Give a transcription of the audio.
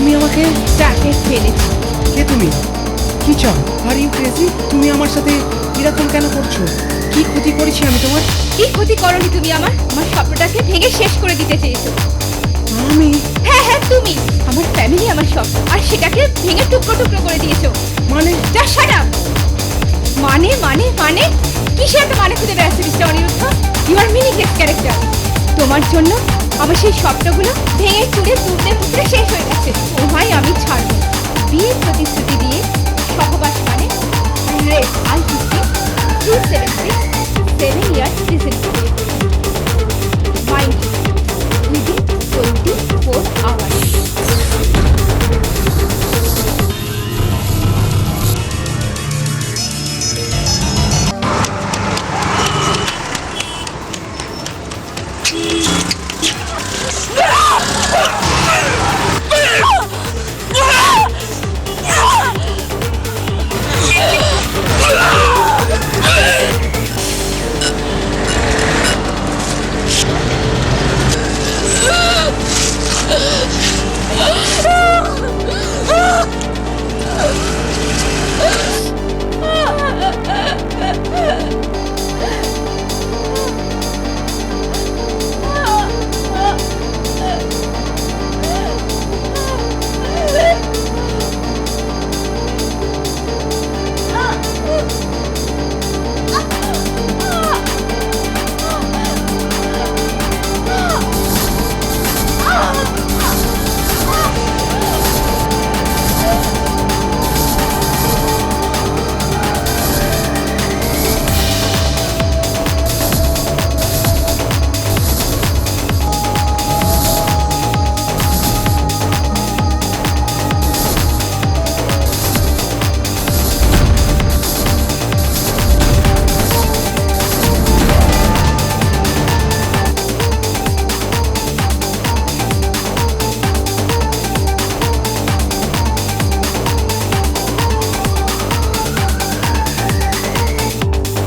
তুমি আমাকে ট্র্যাকে ফেলেছি। কে তুমি? কি চাও? Are you crazy? তুমি আমার সাথে এরকম কেন করছো? কি ক্ষতি করেছি আমি তোমার? কি ক্ষতি করনি তুমি আমার স্বপ্নটাকে ভেঙে শেষ করে দিতে চেয়েছো। আমি? হ্যাঁ হ্যাঁ তুমি। আমার ফ্যামিলি, আমার স্বপ্ন, আর সেটাকে ভেঙে টুকরো টুকরো করে দিয়েছো। মানে? যা শাট আপ। মানে মানে মানে কিসে একটা মানে খুঁজে বেড়াচ্ছে mister Aniruddha? You are meaningless character. তোমার জন্য আমার সেই স্বপ্নগুলো ভেঙে চুরে তুলতে মুততে শেষ হয়ে গেছে। তোমায় আমি ছাড়বো। বিয়ের প্রতিশ্রুতি দিয়ে সহবাস মানে rape I 276 7 years present mind